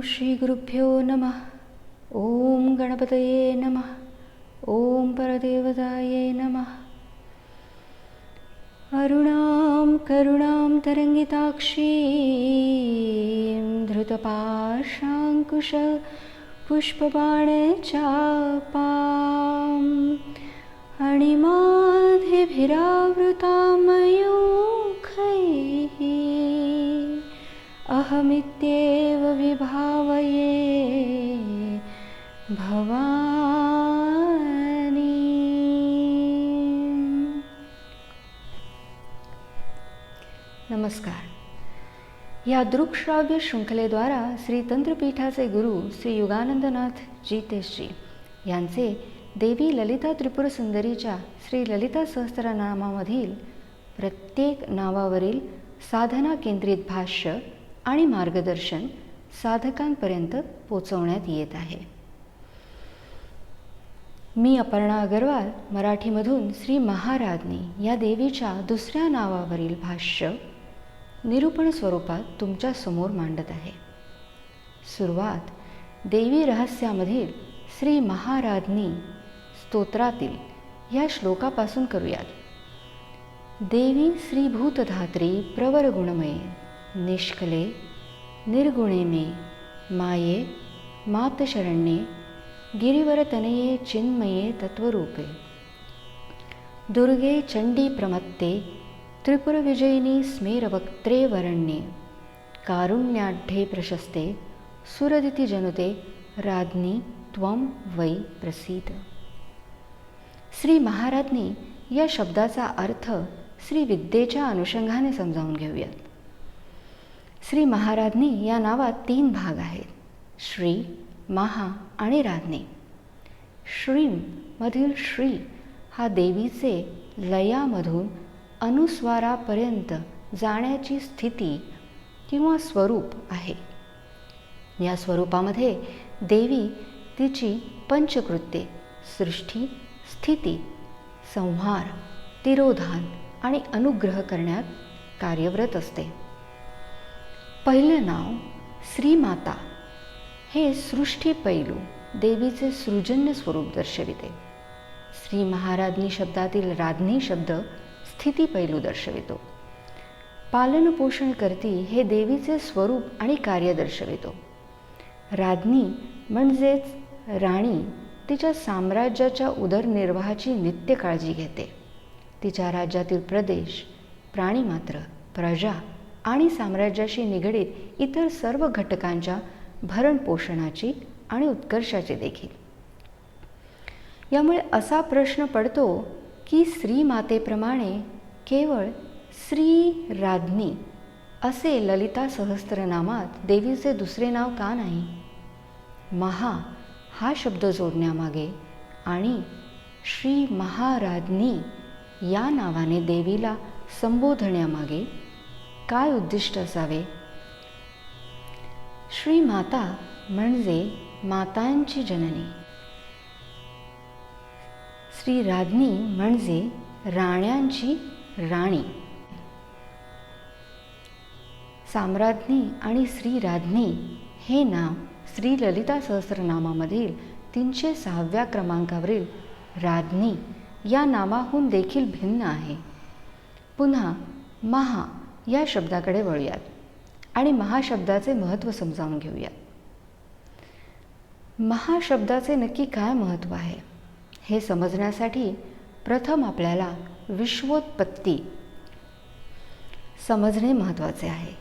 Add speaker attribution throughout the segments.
Speaker 1: श्री गुरुभ्यो नमः. ओम गणपतये नमः. ओम परदेवताये नमः. अरुणां करुणां तरंगिताक्षीं धृतपाशाङ्कुश पुष्पबाणचापाम् अणिमादिभिरावृतां मयूखैः अहमित्येव विभावये भवानी. नमस्कार. या दृक्श्राव्य शृंखलेद्वारा श्री तंत्रपीठाचे गुरु श्री युगानंदनाथ जीतेशजी यांचे देवी ललिता त्रिपुर सुंदरीच्या श्री ललिता सहस्त्रनामामधील प्रत्येक नावावरील साधना केंद्रित भाष्य आणि मार्गदर्शन साधकांपर्यंत पोचवण्यात येत आहे. मी अपर्णा अगरवाल मराठीमधून श्री महाराज्ञी या देवीच्या दुसऱ्या नावावरील भाष्य निरूपण स्वरूपात तुमच्या समोर मांडत आहे. सुरुवात देवी रहस्यामधील श्री महाराज्ञी स्तोत्रातील या श्लोकापासून करूयात. देवी श्री भूतधात्री प्रवर गुणमये निष्कले निर्गुणे मे माये मातशरण्ये गिरिवरतनये चिन्मये तत्वरूपे दुर्गे चंडी प्रमत्ते त्रिपुरविजयिनी स्मेरवक्त्रे वरण्ये कारुण्याढ्ये प्रशस्ते सुरदिति जनुते राज्ञी त्वं वै प्रसीद. श्री महाराज्ञी या शब्दाचा अर्थ श्री विद्येच्या अनुषंगाने समजावून घेऊयात. श्री महाराज्ञी या नावात 3 भाग आहेत: श्री, महा आणि राज्ञी. श्रीम मधील श्री हा देवीचे लयामधून अनुस्वारापर्यंत जाण्याची स्थिती किंवा स्वरूप आहे. या स्वरूपामध्ये देवी तिची पंचकृत्ये सृष्टी, स्थिती, संहार, तिरोधान आणि अनुग्रह करण्यात कार्यरत असते. पहिलं नाव श्रीमाता हे सृष्टी पैलू देवीचे सृजन्य स्वरूप दर्शविते. श्री महाराज्ञी शब्दातील राज्ञी शब्द स्थिती पैलू दर्शवितो. पालनपोषण करती हे देवीचे स्वरूप आणि कार्य दर्शवितो. राज्ञी म्हणजेच राणी तिच्या साम्राज्याच्या उदरनिर्वाहाची नित्य काळजी घेते. तिच्या राज्यातील प्रदेश, प्राणीमात्र, प्रजा आणि साम्राज्याशी निगडीत इतर सर्व घटकांच्या भरणपोषणाची आणि उत्कर्षाची देखील. यामुळे असा प्रश्न पडतो की श्रीमातेप्रमाणे केवळ श्री राज्ञी असे ललिता सहस्त्रनामात देवीचे दुसरे नाव का नाही? महा हा शब्द जोडण्यामागे आणि श्री महाराज्ञी या नावाने देवीला संबोधण्यामागे काय उद्दिष्ट असावे? श्री माता म्हणजे मातांची जननी. श्री राज्ञी म्हणजे राण्यांची राणी. साम्राज्ञी आणि श्री राज्ञी हे नाव श्री ललिता सहस्त्रनामामधील 306व्या क्रमांकावरील राज्ञी या नावाहून देखील भिन्न आहे. पुन्हा महा या शब्दाकडे वळूयात आणि महाशब्दाचे महत्त्व समजावून घेऊयात. महाशब्दाचे नक्की काय महत्त्व आहे हे समजण्यासाठी प्रथम आपल्याला विश्वोत्पत्ती समजणे महत्त्वाचे आहे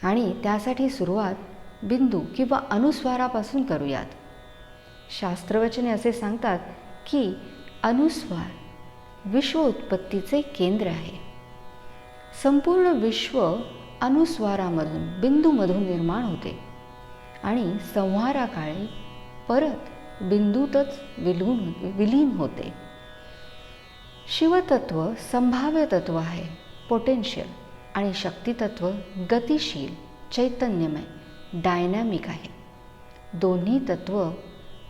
Speaker 1: आणि त्यासाठी सुरुवात बिंदू किंवा अनुस्वारापासून करूयात. शास्त्रवचने असे सांगतात की अनुस्वार विश्व उत्पत्तीचे केंद्र आहे. संपूर्ण विश्व अनुस्वारामधून बिंदूमधून निर्माण होते आणि संहाराकाळी परत बिंदूतच विलीन होते. शिवतत्व संभाव्य तत्व आहे, पोटेन्शियल, आणि शक्तितत्व गतिशील, चैतन्यमय, डायनॅमिक आहे. दोन्ही तत्व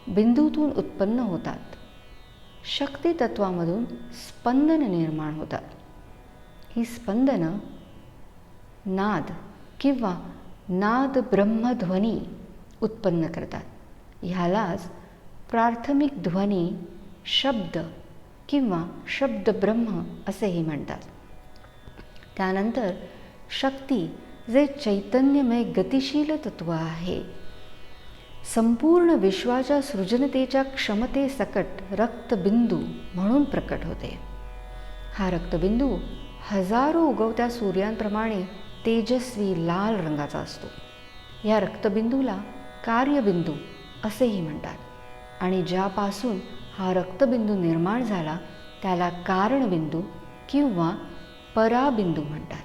Speaker 1: बिंदूतून उत्पन्न होतात. शक्तितत्वामधून स्पंदन निर्माण होतात. ही स्पंदनं नाद किंवा नाद ब्रह्मध्वनी उत्पन्न करतात. ह्यालाच प्राथमिक ध्वनी, शब्द किंवा शब्दब्रह्म असेही म्हणतात. त्यानंतर शक्ती, जे चैतन्यमय गतिशील तत्व आहे, संपूर्ण विश्वाच्या सृजनतेच्या क्षमतेसकट रक्तबिंदू म्हणून प्रकट होते. हा रक्तबिंदू हजारो उगवत्या सूर्यांप्रमाणे तेजस्वी लाल रंगाचा असतो. या रक्तबिंदूला कार्यबिंदू असेही म्हणतात आणि ज्यापासून हा रक्तबिंदू निर्माण झाला त्याला कारणबिंदू किंवा पराबिंदू म्हणतात.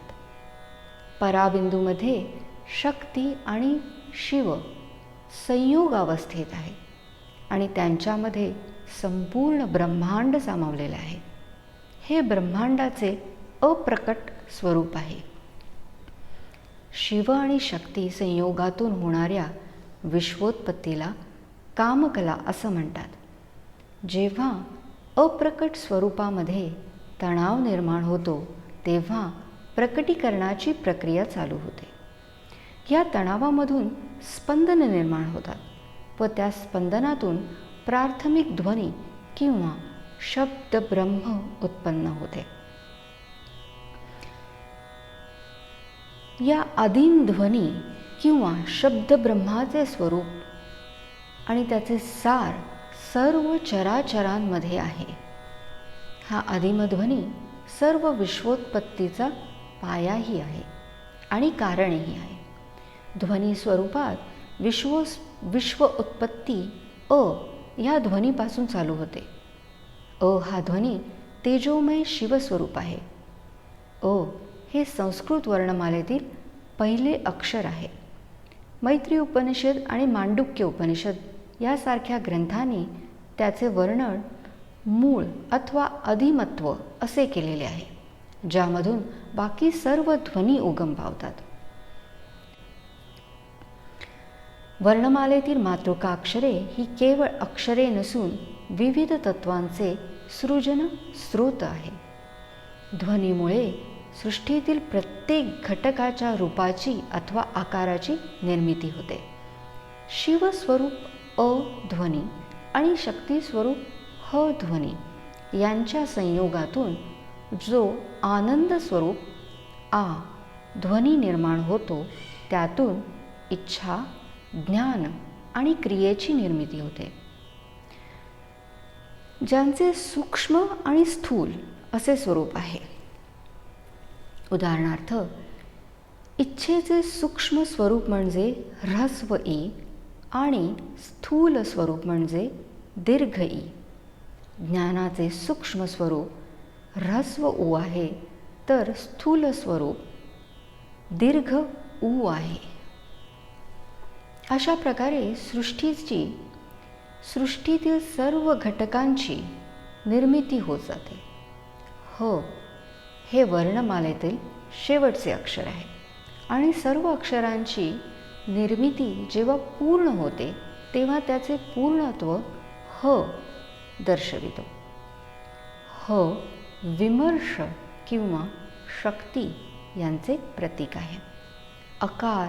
Speaker 1: पराबिंदूमध्ये शक्ती आणि शिव संयोग अवस्थेत आहे आणि त्यांच्यामध्ये संपूर्ण ब्रह्मांड सामावलेले आहे. हे ब्रह्मांडाचे अप्रकट स्वरूप आहे. शिव आणि शक्ती संयोगातून होणाऱ्या विश्वोत्पत्तीला कामकला असं म्हणतात. जेव्हा अप्रकट स्वरूपामध्ये तणाव निर्माण होतो तेव्हा प्रकटीकरणाची प्रक्रिया चालू होते. या तणावामधून स्पंदन निर्माण होतात व त्या स्पंदनातून प्राथमिक ध्वनी किंवा शब्द ब्रह्म उत्पन्न होते. या आदिम ध्वनी किंवा शब्द ब्रह्माचे स्वरूप आणि त्याचे सार सर्व चराचरांमध्ये आहे. हा आदिमध्वनी सर्व विश्वोत्पत्तीचा पायाही आहे आणि कारणही आहे. ध्वनी स्वरूपात विश्व उत्पत्ती या ध्वनीपासून चालू होते. हा ध्वनी तेजोमय शिवस्वरूप आहे. हे संस्कृत वर्णमालेतील पहिले अक्षर आहे. मैत्री उपनिषद आणि मांडुक्य उपनिषद यासारख्या ग्रंथांनी त्याचे वर्णन मूळ अथवा अधिमत्व असे केलेले आहे, ज्यामधून बाकी सर्व ध्वनी उगम पावतात. वर्णमालेतील मातृकाक्षरे ही केवळ अक्षरे नसून विविध तत्वांचे सृजन स्रोत आहे. ध्वनीमुळे सृष्टीतील प्रत्येक घटकाच्या रूपाची अथवा आकाराची निर्मिती होते. शिवस्वरूप ध्वनी आणि शक्ती स्वरूप ध्वनी यांच्या संयोगातून जो आनंद स्वरूप ध्वनी निर्माण होतो त्यातून इच्छा, ज्ञान आणि क्रियेची निर्मिती होते, ज्यांचे सूक्ष्म आणि स्थूल असे स्वरूप आहे. उदाहरणार्थ, इच्छेचे सूक्ष्म स्वरूप म्हणजे ऱ्हस्व ई आणि स्थूल स्वरूप म्हणजे दीर्घ ई. ज्ञानाचे सूक्ष्म स्वरूप ऱ्हस्व ऊ आहे तर स्थूल स्वरूप दीर्घ ऊ आहे. अशा प्रकारे सृष्टीतील सर्व घटकांची निर्मिती होत जाते. हे वर्णमालेतील शेवटचे अक्षर आहे आणि सर्व अक्षरांची निर्मिती जेव्हा पूर्ण होते तेव्हा त्याचे पूर्णत्व दर्शवितो. विमर्श किंवा शक्ती यांचे प्रतीक आहे. अकार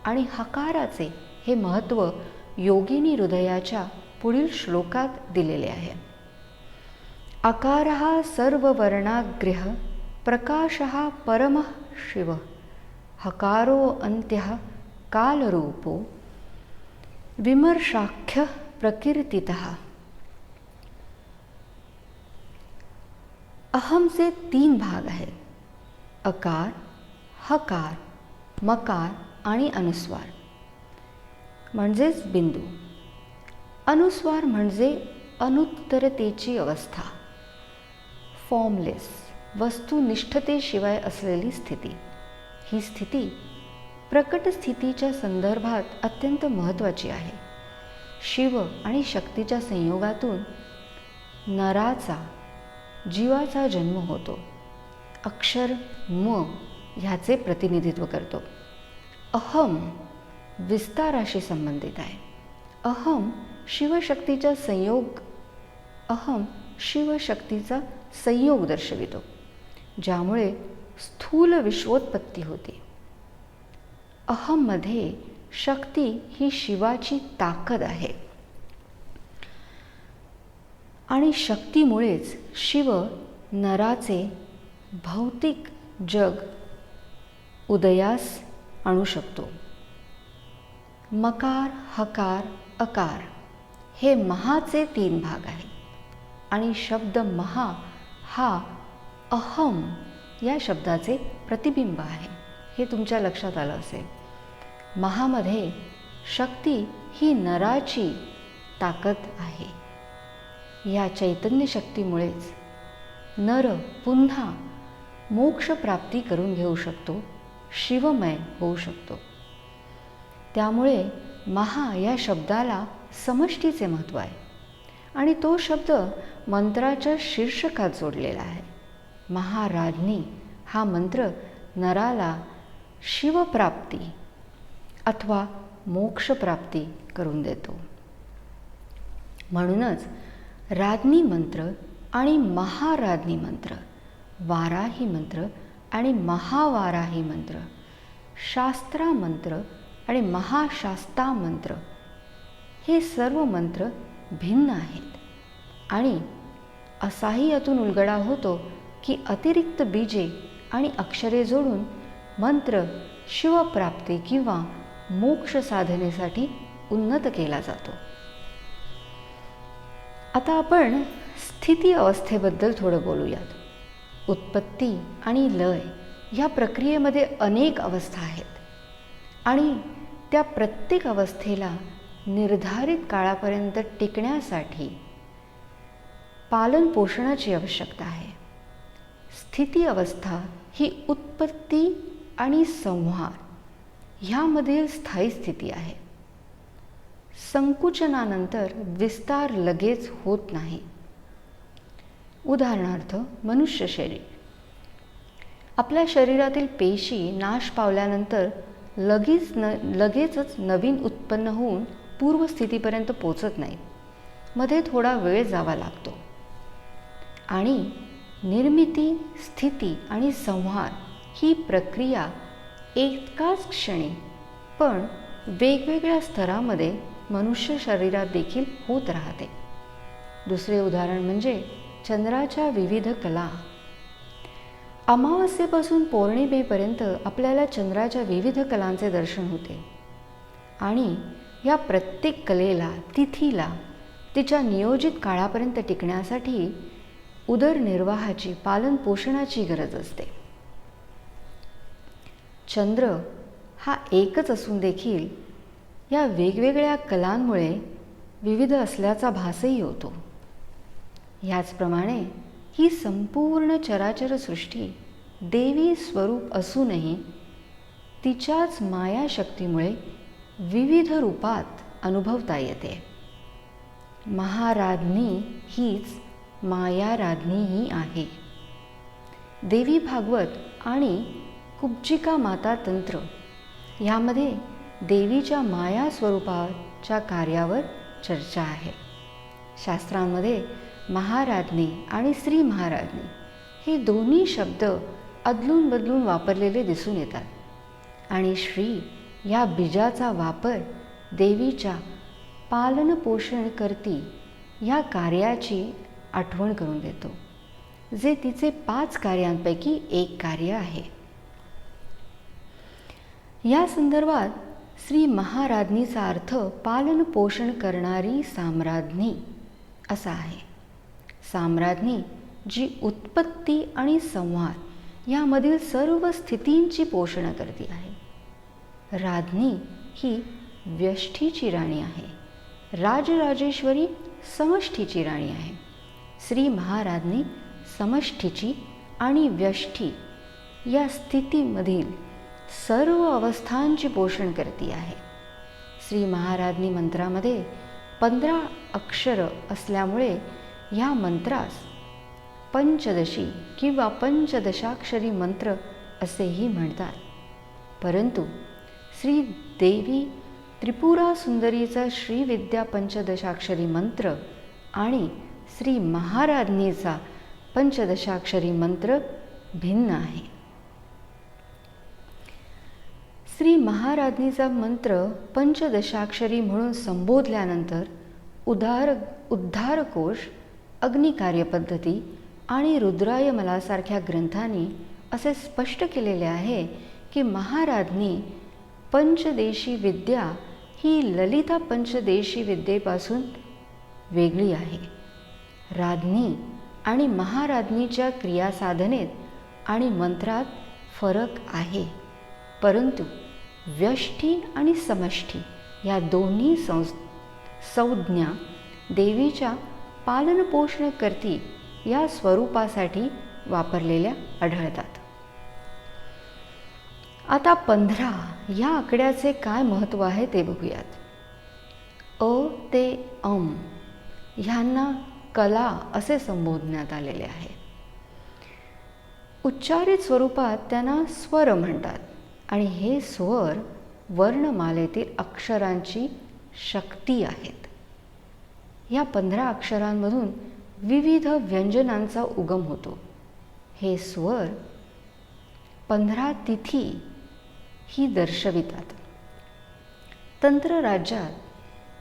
Speaker 1: आणि हकाराचे हे महत्त्व योगिनी हृदयाच्या पुढील श्लोकात दिलेले आहे. अकारः सर्ववर्णाग्र्यः प्रकाशः परमः शिव हकारो अन्त्यः कालरूपो विमर्शाख्यः प्रकीर्तितः. अहमचे 3 भाग आहेत: अकार, हकार, मकार आणि अनुस्वार म्हणजेच बिंदू. अनुस्वार म्हणजे अनुत्तरतेची अवस्था, फॉर्मलेस, वस्तुनिष्ठतेशिवाय असलेली स्थिती. ही स्थिती प्रकट स्थितीच्या संदर्भात अत्यंत महत्त्वाची आहे. शिव आणि शक्तीच्या संयोगातून नराचा, जीवाचा जन्म होतो. अक्षर म ह्याचे प्रतिनिधित्व करतो. अहम विस्ताराशी संबंधित आहे. अहम शिवशक्तीचा संयोग दर्शवितो, ज्यामुळे स्थूल विश्वोत्पत्ती होते. अहममध्ये शक्ती ही शिवाची ताकद आहे आणि शक्तीमुळेच शिव नराचे भौतिक जग उदयास आणू शकतो. मकार, हकार, अकार हे महाचे 3 भाग आहेत आणि शब्द महा हा अहम या शब्दाचे प्रतिबिंब आहे. हे तुमच्या लक्षात आलं असेल. महामध्ये शक्ती ही नराची ताकद आहे. या चैतन्य शक्तीमुळेच नर पुन्हा मोक्ष प्राप्ती करून घेऊ शकतो, शिवमय होऊ शकतो. त्यामुळे महा या शब्दाला समष्टीचे महत्त्व आहे आणि तो शब्द मंत्राच्या शीर्षकात जोडलेला आहे. महाराज्ञी हा मंत्र नराला शिवप्राप्ती अथवा मोक्षप्राप्ती करून देतो. म्हणूनच राज्ञी मंत्र आणि महाराज्ञी मंत्र, वाराही मंत्र आणि महावाराही मंत्र, शास्त्रा मंत्र आणि महाशास्ता मंत्र हे सर्व मंत्र भिन्न आहेत आणि असाही यातून उलगडा होतो की अतिरिक्त बीजे आणि अक्षरे जोडून मंत्र शिवप्राप्ती किंवा मोक्ष साधनेसाठी उन्नत केला जातो. आता आपण स्थिती अवस्थेबद्दल थोडं बोलूयात. उत्पत्ती आणि लय ह्या प्रक्रियेमध्ये अनेक अवस्था आहेत आणि त्या प्रत्येक अवस्थेला निर्धारित काळापर्यंत टिकण्यासाठी पालन पोषणाची आवश्यकता आहे. स्थिती अवस्था ही उत्पत्ती आणि संहार ह्यामधील स्थायी स्थिती आहे. संकुचनानंतर विस्तार लगेच होत नाही. उदाहरणार्थ मनुष्य शरीर. आपल्या शरीरातील पेशी नाश पावल्यानंतर लगेचच नवीन उत्पन्न होऊन पूर्वस्थितीपर्यंत पोचत नाहीत. मध्ये थोडा वेळ जावा लागतो आणि निर्मिती, स्थिती आणि संहार ही प्रक्रिया एकाच क्षणी पण वेगवेगळ्या स्तरामध्ये मनुष्य शरीरात देखील होत राहते. दुसरे उदाहरण म्हणजे चंद्राच्या विविध कला. अमावस्येपासून पौर्णिमेपर्यंत आपल्याला चंद्राच्या विविध कलांचे दर्शन होते आणि या प्रत्येक कलेला, तिथीला तिच्या नियोजित काळापर्यंत टिकण्यासाठी उदरनिर्वाहाची, पालनपोषणाची गरज असते. चंद्र हा एकच असून देखील या वेगवेगळ्या कलांमुळे विविध असल्याचा भासही होतो. ह्याचप्रमाणे ही संपूर्ण चराचर सृष्टी देवी स्वरूप असूनही तिच्याच मायाशक्तीमुळे विविध रूपात अनुभवता येते. महाराज्ञी हीच मायाराज्ञीही आहे. देवी भागवत आणि कुब्जिका माता तंत्र ह्यामध्ये देवीच्या माया स्वरूपाच्या कार्यावर चर्चा आहे. शास्त्रांमध्ये महाराज्ञी आणि श्री महाराज्ञी हे दोन्ही शब्द अदलून बदलून वापरलेले दिसून येतात आणि श्री या बीजाचा वापर देवीच्या पालनपोषण करती या कार्याची आठवण करून देतो, जे तिचे 5 कार्यांपैकी एक कार्य आहे. या संदर्भात श्री महाराज्ञीचा अर्थ पालनपोषण करणारी साम्राज्ञी असा आहे. साम्राज्ञी जी उत्पत्ती आणि संहार यामधील सर्व स्थितींची पोषण करते आहे. राज्ञी ही व्यष्टीची राणी आहे. राजराजेश्वरी समष्टीची राणी आहे. श्री महाराज्ञी समष्टीची आणि व्यष्टी या स्थितीमधील सर्व अवस्थांची पोषण करती आहे. श्री महाराज्ञी मंत्रामध्ये 15 अक्षर असल्यामुळे या मंत्रास पंचदशी किंवा पंचदशाक्षरी मंत्र असेही म्हणतात. परंतु श्री देवी त्रिपुरा सुंदरीचा श्रीविद्या पंचदशाक्षरी मंत्र आणि श्री महाराज्ञीचा पंचदशाक्षरी मंत्र भिन्न आहे. श्री श्री महाराज्ञीचा मंत्र पंचदशाक्षरी म्हणून संबोधल्यानंतर उद्धारकोश, अग्निकार्यपद्धती आणि रुद्रायमलासारख्या ग्रंथांनी असे स्पष्ट केलेले आहे की महाराज्ञी पंचदेशी विद्या ही ललिता पंचदेशी विद्येपासून वेगळी आहे. राज्ञी आणि महाराज्ञीच्या क्रियासाधनेत आणि मंत्रात फरक आहे, परंतु व्यष्टी आणि समष्टी या दोन्ही संज्ञा देवीच्या पालनपोषणकर्ती या स्वरूपासाठी वापरलेल्या आढळतात. आता 15 या आकड्याचे काय महत्त्व आहे ते बघूयात. अ ते अम ह्यांना कला असे संबोधण्यात आलेले आहे. उच्चारित स्वरूपात त्यांना स्वर म्हणतात आणि हे स्वर वर्णमालेतील अक्षरांची शक्ती आहेत. या 15 अक्षरांमधून विविध व्यंजनांचा उगम होतो. हे स्वर 15 तिथी ही दर्शवितात.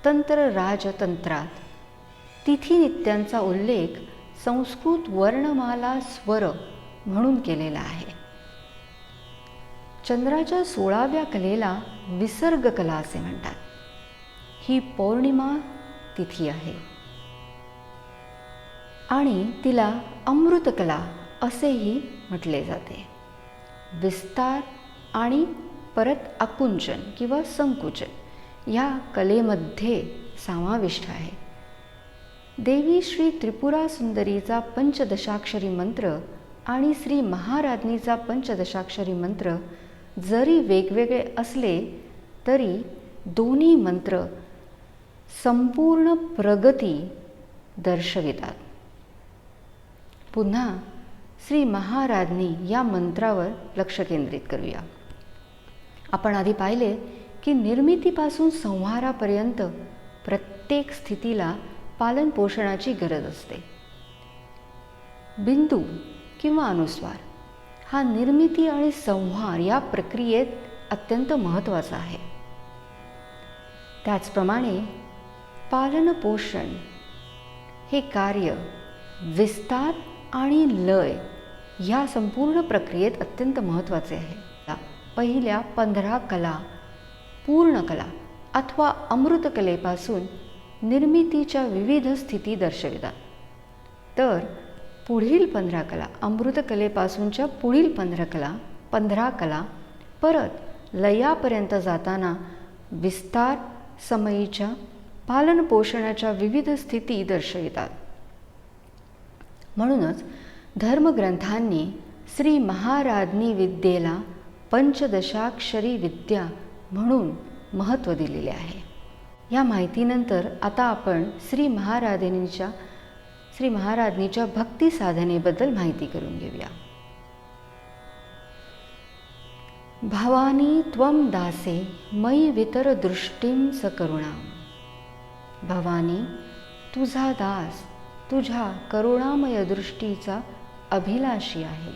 Speaker 1: तंत्रराजतंत्रात तिथीनित्यांचा उल्लेख संस्कृत वर्णमाला स्वर म्हणून केलेला आहे. चंद्राच्या 16व्या कलेला विसर्ग कला असे म्हणतात. ही पौर्णिमा तिथी आहे आणि तिला अमृतकला असेही म्हटले जाते. विस्तार आणि परत आकुंचन किंवा संकुचन या कलेमध्ये समाविष्ट आहे. देवी श्री त्रिपुरा सुंदरीचा पंचदशाक्षरी मंत्र आणि श्री महाराज्ञीचा पंचदशाक्षरी मंत्र जरी वेगवेगळे असले तरी दोन्ही मंत्र संपूर्ण प्रगती दर्शवितात. पुन्हा श्री महाराज्ञी या मंत्रावर लक्ष केंद्रित करूया. आपण आधी पाहिले की निर्मितीपासून संहारापर्यंत प्रत्येक स्थितीला पालनपोषणाची गरज असते. बिंदू किंवा अनुस्वार हा निर्मिती आणि संहार या प्रक्रियेत अत्यंत महत्त्वाचा आहे. त्याचप्रमाणे पालनपोषण हे कार्य विस्तार आणि लय या संपूर्ण प्रक्रियेत अत्यंत महत्त्वाचे आहे. पहिल्या 15 कला पूर्ण कला अथवा अमृतकलेपासून निर्मितीच्या विविध स्थिती दर्शवितात, तर पुढील 15 कला अमृतकलेपासूनच्या पुढील 15 कला परत लयापर्यंत जाताना विस्तार समयीच्या पालनपोषणाच्या विविध स्थिती दर्शवितात. म्हणूनच धर्मग्रंथांनी श्री महाराज्ञी विद्येला पंचदशाक्षरी विद्या म्हणून महत्त्व दिलेले आहे. या माहितीनंतर आता आपण श्री महाराज्ञीच्या भक्ती साधनेबद्दल माहिती करून घेऊया. भवानी त्वं दासे मयि वितर दृष्टीं सकरुणां. भवानी तुझा दास तुझ्या करुणामय दृष्टीचा अभिलाषी आहे.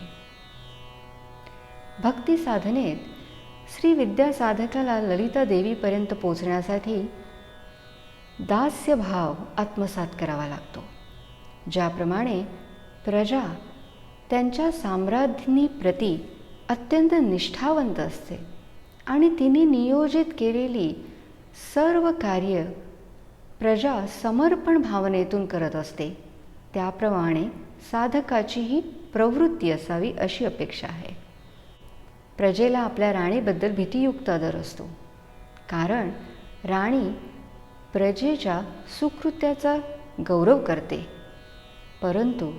Speaker 1: भक्ती साधनेत श्री विद्या साधकाला ललिता देवीपर्यंत पोचण्यासाठी दास्यभाव आत्मसात करावा लागतो. ज्याप्रमाणे प्रजा त्यांच्या साम्राज्ञीप्रती अत्यंत निष्ठावंत असते आणि तिने नियोजित केलेली सर्व कार्य प्रजा समर्पण भावनेतून करत असते, त्याप्रमाणे साधकाचीही प्रवृत्ती असावी अशी अपेक्षा आहे. प्रजेला आपल्या राणीबद्दल भीतियुक्त आदर असतो, कारण राणी प्रजेच्या सुकृत्याचा गौरव करते. परंतु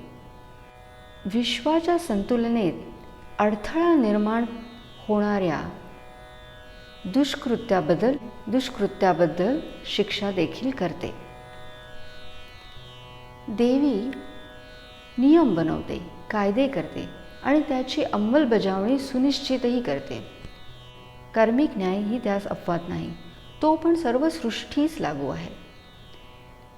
Speaker 1: विश्वाच्या संतुलनेत अडथळा निर्माण होणाऱ्या दुष्कृत्याबद्दल शिक्षा देखील करते. देवी नियम बनवते, कायदे करते आणि त्याची अंमलबजावणी सुनिश्चितही करते. कार्मिक न्याय ही त्यास अपवाद नाही, तो पण सर्व सृष्टीस लागू आहे.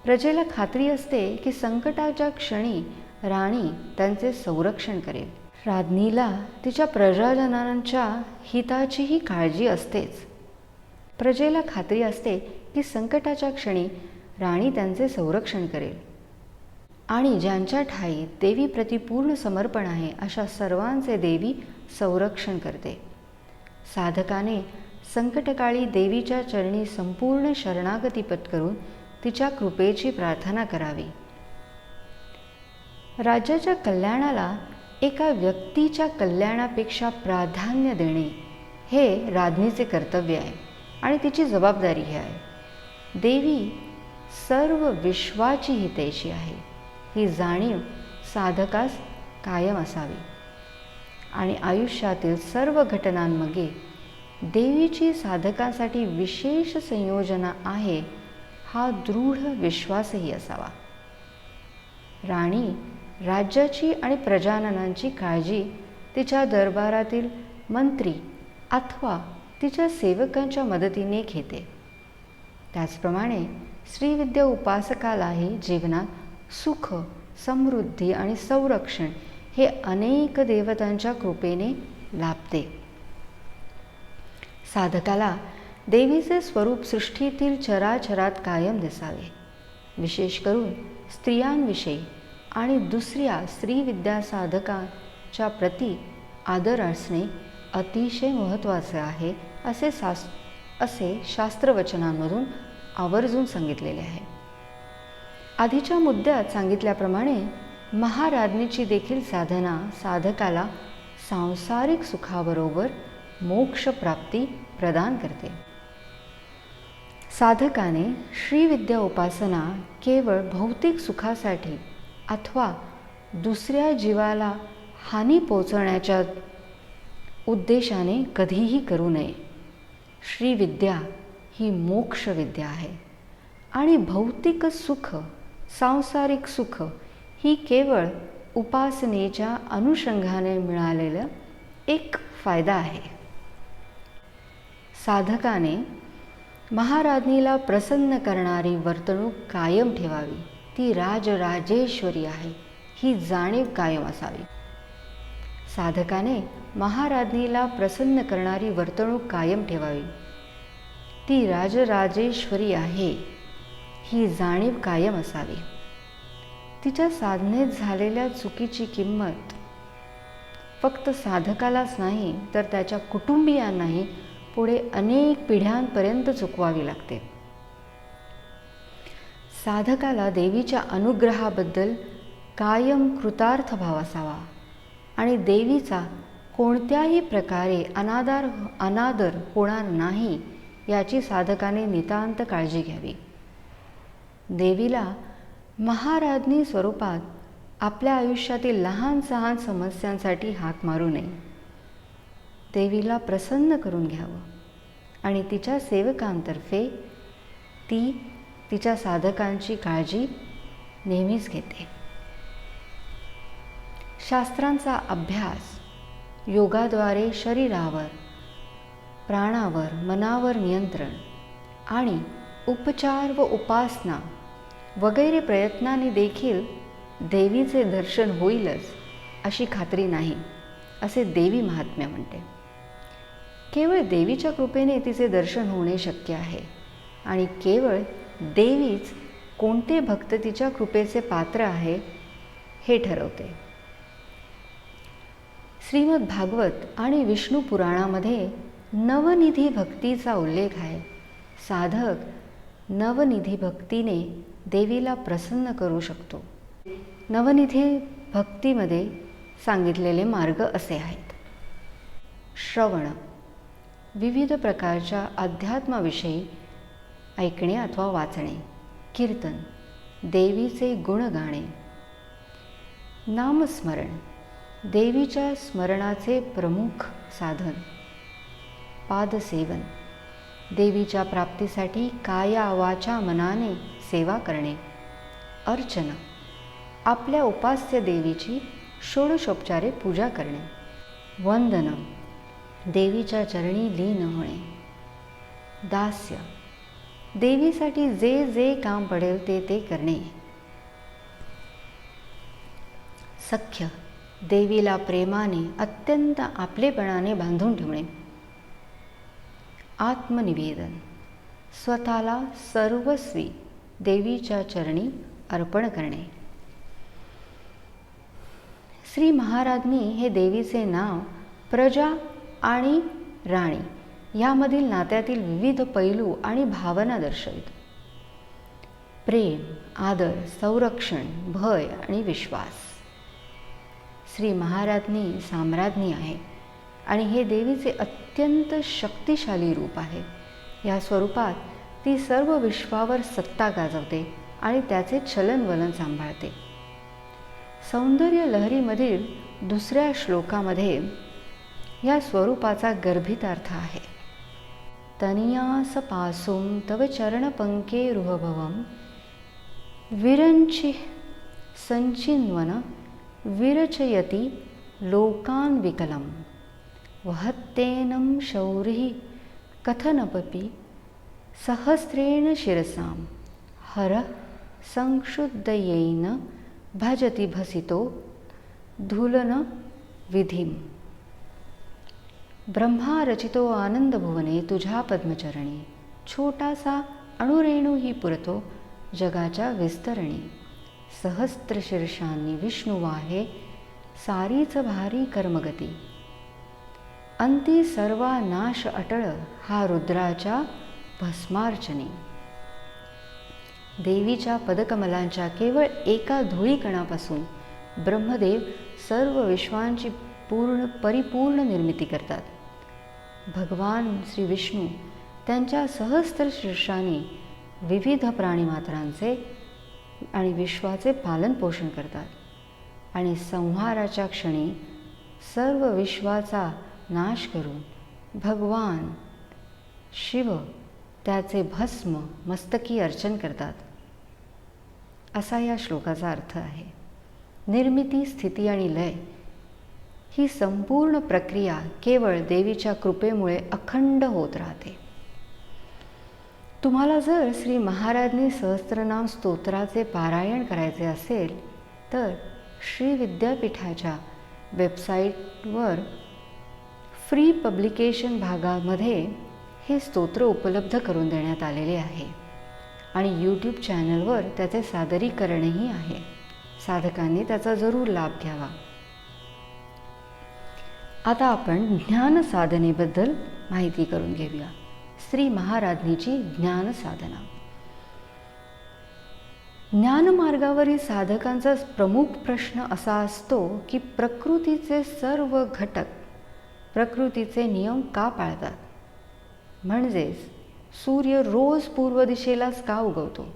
Speaker 1: प्रजेला खात्री असते की संकटाच्या क्षणी राणी त्यांचे संरक्षण करेल. राज्ञीला तिच्या प्रजाजनांच्या हिताचीही काळजी असतेच. प्रजेला खात्री असते की संकटाच्या क्षणी राणी त्यांचे संरक्षण करेल आणि ज्यांच्या ठाई देवीप्रती पूर्ण समर्पण आहे अशा सर्वांचे देवी संरक्षण करते. साधकाने संकटकाळी देवीच्या चरणी संपूर्ण शरणागती पत्करून तिच्या कृपेची प्रार्थना करावी. राज्याच्या कल्याणाला एका व्यक्तीच्या कल्याणापेक्षा प्राधान्य देणे हे राज्ञीचे कर्तव्य आहे आणि तिची जबाबदारीही आहे. देवी सर्व विश्वाची हितैषी आहे ही जाणीव साधकास कायम असावी आणि आयुष्यातील सर्व घटनांमध्ये देवीची साधकांसाठी विशेष संयोजना आहे हा दृढ विश्वासही असावा. राणी राज्याची आणि प्रजाजनांची काळजी तिच्या दरबारातील मंत्री अथवा तिच्या सेवकांच्या मदतीने घेते. त्याचप्रमाणे श्रीविद्या उपासकालाही जीवनात सुख, समृद्धी आणि संरक्षण हे अनेक देवतांच्या कृपेने लाभते. साधकाला देवीचे स्वरूप सृष्टीतील चराचरात कायम दिसावे. विशेष करून स्त्रियांविषयी आणि दुसऱ्या स्त्रीविद्या साधकांच्या प्रती आदर असणे अतिशय महत्त्वाचे आहे असे शास्त्रवचनांमधून आवर्जून सांगितलेले आहे. आधीच्या मुद्द्यात सांगितल्याप्रमाणे महाराज्ञीची देखील साधना साधकाला सांसारिक सुखाबरोबर मोक्षप्राप्ती प्रदान करते. साधकाने श्रीविद्या उपासना केवळ भौतिक सुखासाठी अथवा दुसऱ्या जीवाला हानी पोचवण्याच्या उद्देशाने कधीही करू नये. श्रीविद्या ही मोक्षविद्या आहे आणि भौतिक सुख, सांसारिक सुख ही केवळ उपासनेच्या अनुषंगाने मिळालेला एक फायदा आहे. साधकाने महाराज्ञीला प्रसन्न करणारी वर्तणूक कायम ठेवावी. ती राजराजेश्वरी आहे ही जाणीव कायम असावी. साधकाने महाराज्ञीला प्रसन्न करणारी वर्तणूक कायम ठेवावी. ती राजराजेश्वरी आहे ही जाणीव कायम असावी. तिच्या साधनेत झालेल्या चुकीची किंमत फक्त साधकालाच नाही तर त्याच्या कुटुंबियांनाही पुढे अनेक पिढ्यांपर्यंत चुकवावी लागते. साधकाला देवीच्या अनुग्रहाबद्दल कायम कृतार्थ भाव असावा आणि देवीचा कोणत्याही प्रकारे अनादर होणार नाही याची साधकाने नितांत काळजी घ्यावी. देवीला महाराज्ञी स्वरूपात आपल्या आयुष्यातील लहान सहान समस्यांसाठी हाक मारू नये. देवीला प्रसन्न करून घ्यावं आणि तिच्या सेवकांतर्फे ती तिच्या साधकांची काळजी नेहमीच घेते. शास्त्रांचा अभ्यास, योगाद्वारे शरीरावर, प्राणावर, मनावर नियंत्रण आणि उपचार व उपासना वगैरे प्रयत्नांनी देखील देवीचे दर्शन होईलच अशी खात्री नाही असे देवी महात्म्य म्हणते. केवळ देवीच्या कृपेने तिचे दर्शन होणे शक्य आहे आणि केवळ देवीच कोणते भक्त तिच्या कृपेचे पात्र आहे हे ठरवते. श्रीमद भागवत आणि विष्णू पुराणामध्ये नवनिधी भक्तीचा उल्लेख आहे. साधक नवनिधी भक्तीने देवीला प्रसन्न करू शकतो. नवनिधी भक्तीमध्ये सांगितलेले मार्ग असे आहेत: श्रवण, विविध प्रकारच्या अध्यात्माविषयी ऐकणे अथवा वाचणे. कीर्तन, देवीचे गुण गाणे. नामस्मरण, देवीच्या स्मरणाचे प्रमुख साधन. पादसेवन, देवीच्या प्राप्तीसाठी काया वाचा मनाने सेवा करणे. अर्चना, आपल्या उपास्य देवीची षोडशोपचारे पूजा करणे. वंदन, देवीच्या चरणी लीन होणे. दास्य, देवीसाठी जे जे काम पडेल ते करणे. सख्य, देवीला प्रेमाने अत्यंत आपलेपणाने बांधून ठेवणे. आत्मनिवेदन. स्वतःला सर्वस्वी देवीच्या चरणी अर्पण करणे. श्री महाराज्ञी हे देवीचे नाव प्रजा आणि राणी यामधील नात्यातील विविध पैलू आणि भावना दर्शवितो. प्रेम, आदर, संरक्षण, भय आणि विश्वास. श्री महाराज्ञी साम्राज्ञी आहे आणि हे देवीचे अत्यंत शक्तिशाली रूप आहे. या स्वरूपात ती सर्व विश्वावर सत्ता गाजवते आणि त्याचे चलनवलन सांभाळते. सौंदर्य लहरीमधील दुसऱ्या श्लोकामध्ये या स्वरूपाचा गर्भित अर्थ आहे. तनियास पासुम तव चरणपंके रुहभवम विरंचि संचिन्वन विरचयति लोकान् विकलम वहत्तेनं शौरिः कथनपि सहस्रेण शिरसां हर संक्षुद्दयेन भजति भसितो धुलन विधिम. ब्रह्मा रचितो आनंदभुवने तुझ्या पद्मचरणी छोटासा अणुरेणू ही पुरतो जगाच्या विस्तरणी. सहस्त्र शीर्षांनी विष्णू आहे सारीच भारी कर्मगती. अंती सर्वा नाश अटळ हा रुद्राच्या भस्मार्चनी. देवीच्या पदकमलांच्या केवळ एका धुळीकणापासून ब्रह्मदेव सर्व विश्वांची परिपूर्ण निर्मिती करतात. भगवान श्री विष्णू त्यांच्या सहस्त्र शीर्षांनी विविध प्राणीमात्रांचे आणि विश्वाचे पालनपोषण करतात आणि संहाराच्या क्षणी सर्व विश्वाचा नाश करून भगवान शिव त्याचे भस्म मस्तकी अर्चन करतात. असा या श्लोकाचा अर्थ आहे. निर्मिती, स्थिती आणि लय ही संपूर्ण प्रक्रिया केवळ देवीच्या कृपेमुळे अखंड होत राहते. तुम्हाला जर श्री महाराज्ञी सहस्त्रनाम स्तोत्राचे पारायण करायचे असेल तर श्री विद्यापीठाच्या वेबसाईटवर फ्री पब्लिकेशन भागामध्ये हे स्तोत्र उपलब्ध करून देण्यात आलेले आहे आणि यूट्यूब चॅनलवर त्याचे सादरीकरणही आहे. साधकांनी त्याचा जरूर लाभ घ्यावा. आता आपण ज्ञान साधनेबद्दल माहिती करून घेऊया. श्री महाराज्ञीची ज्ञान साधना. ज्ञानमार्गावरील साधकांचा प्रमुख प्रश्न असा असतो की प्रकृतीचे सर्व घटक प्रकृतीचे नियम का पाळतात. म्हणजेच सूर्य रोज पूर्व दिशेलाच का उगवतो.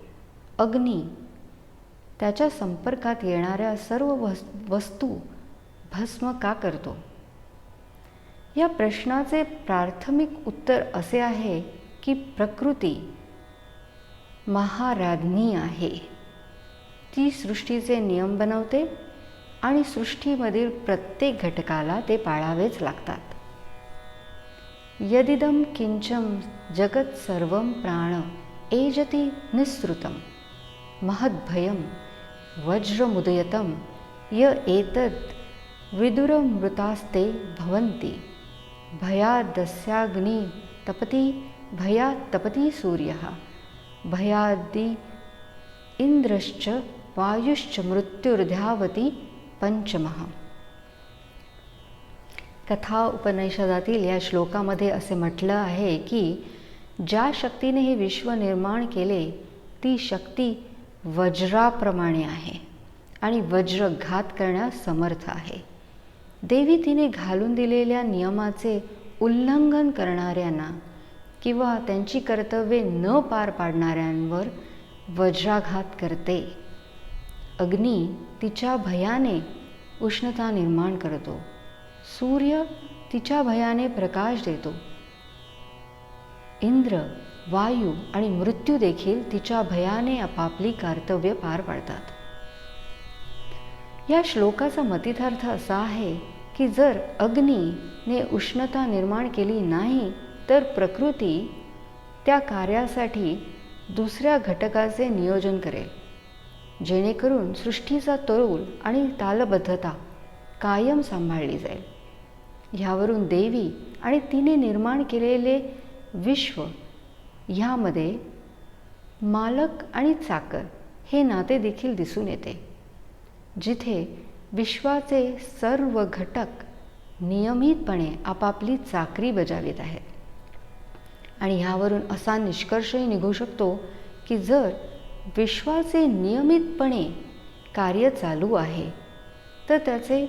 Speaker 1: अग्नी त्याच्या संपर्कात येणाऱ्या सर्व वस्तू भस्म का करतो. या प्रश्नाचे प्राथमिक उत्तर असे आहे की प्रकृती महाराज्ञी आहे. ती सृष्टीचे नियम बनवते आणि सृष्टीमधील प्रत्येक घटकाला ते पाळावेच लागतात. यदिदं किंचम जगत सर्वं प्राण एजति निःसृतं महद्भयं वज्रमुदयतं य एतद् विदुरमृतास्ते भवन्ति भयादस्याग्नि तपति भयात् तपति सूर्यः भयादि इंद्रश्च वायुश्च मृत्युर्धावति पंचमः. कथा उपनिषदातील या श्लोकामध्ये असे म्हटलं आहे की ज्या शक्तीने हे विश्व निर्माण केले ती शक्ती वज्राप्रमाणे आहे आणि वज्र घात करण्यास समर्थ आहे. देवी तिने घालून दिलेल्या नियमाचे उल्लंघन करणाऱ्यांना किंवा त्यांची कर्तव्ये न पार पाडणाऱ्यांवर वज्राघात करते. अग्नी तिच्या भयाने उष्णता निर्माण करतो. सूर्य तिच्या भयाने प्रकाश देतो. इंद्र, वायू आणि मृत्यू देखील तिच्या भयाने आपापली कर्तव्य पार पाडतात. या श्लोकाचा मतितार्थ असा आहे की जर अग्नीने उष्णता निर्माण केली नाही तर प्रकृती त्या कार्यासाठी दुसऱ्या घटकाचे नियोजन करेल जेणेकरून सृष्टीचा तोल आणि तालबद्धता कायम सांभाळली जाईल. ह्यावरून देवी आणि तिने निर्माण केलेले विश्व ह्यामध्ये मालक आणि चाकर हे नाते देखील दिसून येते, जिथे विश्वाचे सर्व घटक नियमितपणे आपापली चाकरी बजावित आहेत. आणि ह्यावरून असा निष्कर्षही निघू शकतो की जर विश्वाचे नियमितपणे कार्य चालू आहे तर त्याचे